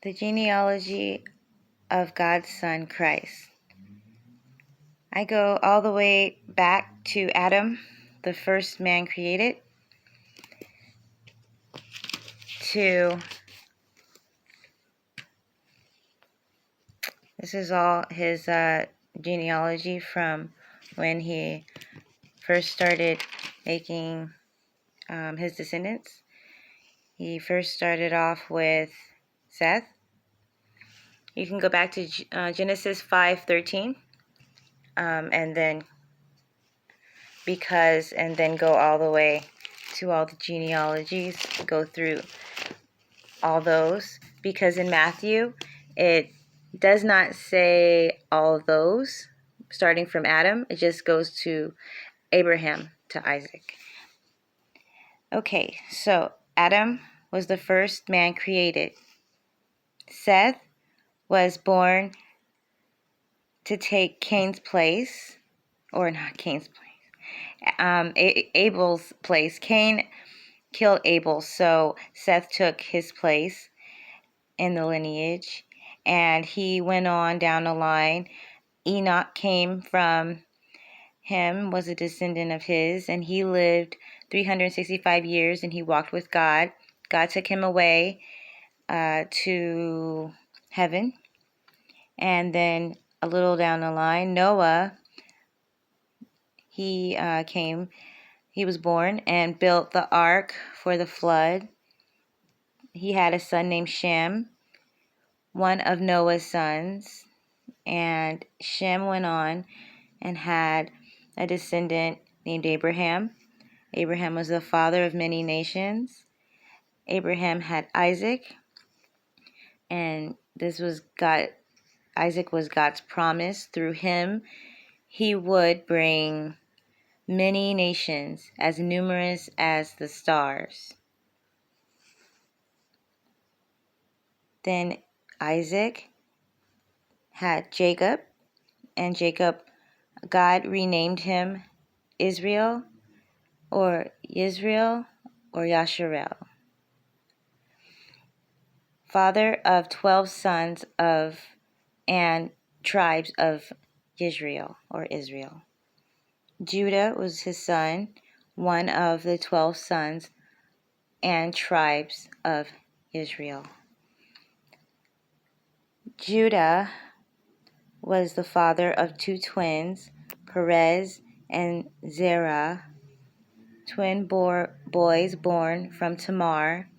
The genealogy of God's Son, Christ. I go all the way back to Adam, the first man created, to, this is all his genealogy from when he first started making his descendants. He first started off with Seth. You can go back to Genesis 5:13, and then and then go all the way to all the genealogies, go through all those, because in Matthew it does not say all of those starting from Adam. It just goes to Abraham, to Isaac. Okay, so Adam was the first man created. Seth was born to take Cain's place, or not Cain's place, Abel's place. Cain killed Abel, so Seth took his place in the lineage, and he went on down the line. Enoch came from him, was a descendant of his, and he lived 365 years, and he walked with God. God took him away to heaven. And then a little down the line, Noah, he was born and built the ark for the flood. He had a son named Shem, one of Noah's sons, and Shem went on and had a descendant named Abraham. Abraham was the father of many nations. Abraham had Isaac, and Isaac was God's promise. Through him, he would bring many nations as numerous as the stars. Then Isaac had Jacob, and Jacob, God renamed him Israel or Yasharel, father of 12 sons and tribes of Israel or Israel. Judah was his son, one of the 12 sons and tribes of Israel. Judah was the father of 2 twins, Perez and Zerah, twin boys born from Tamar.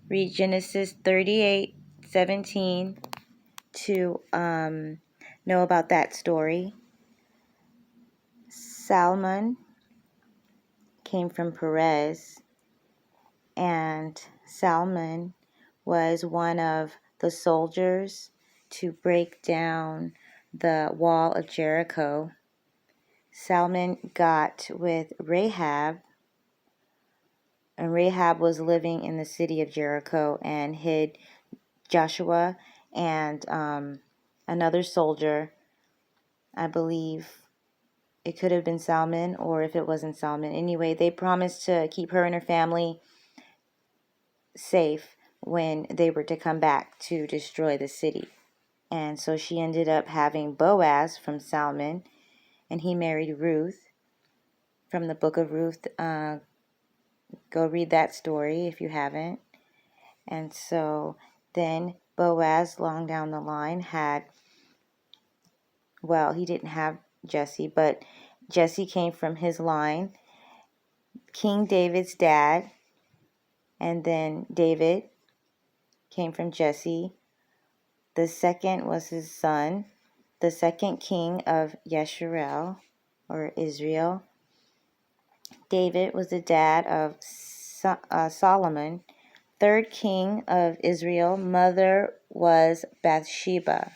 Read Genesis 38:17 to know about that story. Salmon came from Perez, and Salmon was one of the soldiers to break down the wall of Jericho. Salmon got with Rahab, and Rahab was living in the city of Jericho and hid Joshua and another soldier. I believe it could have been Salmon, or if it wasn't Salmon. Anyway, they promised to keep her and her family safe when they were to come back to destroy the city. And so she ended up having Boaz from Salmon, and he married Ruth from the book of Ruth. Go read that story if you haven't. And so then Boaz, long down the line, he didn't have Jesse, but Jesse came from his line, King David's dad, and then David came from Jesse. The second was his son, the second king of Yasharel, or Israel. David was the dad of Solomon, third king of Israel. Mother was Bathsheba.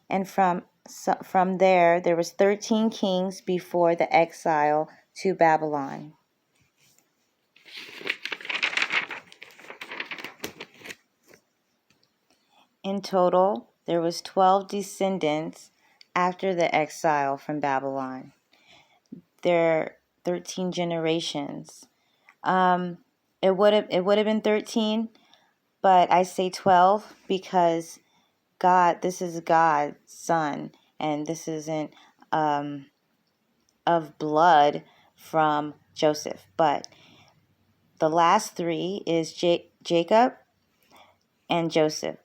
And from there was 13 kings before the exile to Babylon. In total, there was 12 descendants after the exile from Babylon. There are 13 generations. It would have been 13, But I say 12 because this is God's son, and this isn't of blood from Joseph. But the last three is Jacob and Joseph.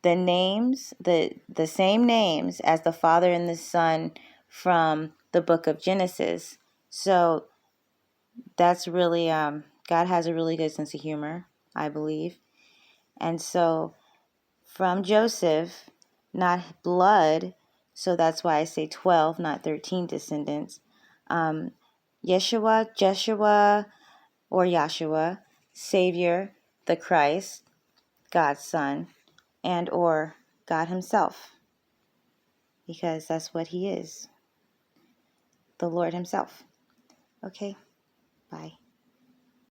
The names, the same names as the father and the son from the book of Genesis. So that's really, God has a really good sense of humor, I believe. And so from Joseph, not blood, so that's why I say 12, not 13 descendants. Jeshua, or Yahshua, Savior, the Christ, God's Son, and or God Himself, because that's what He is, the Lord Himself. Okay, bye.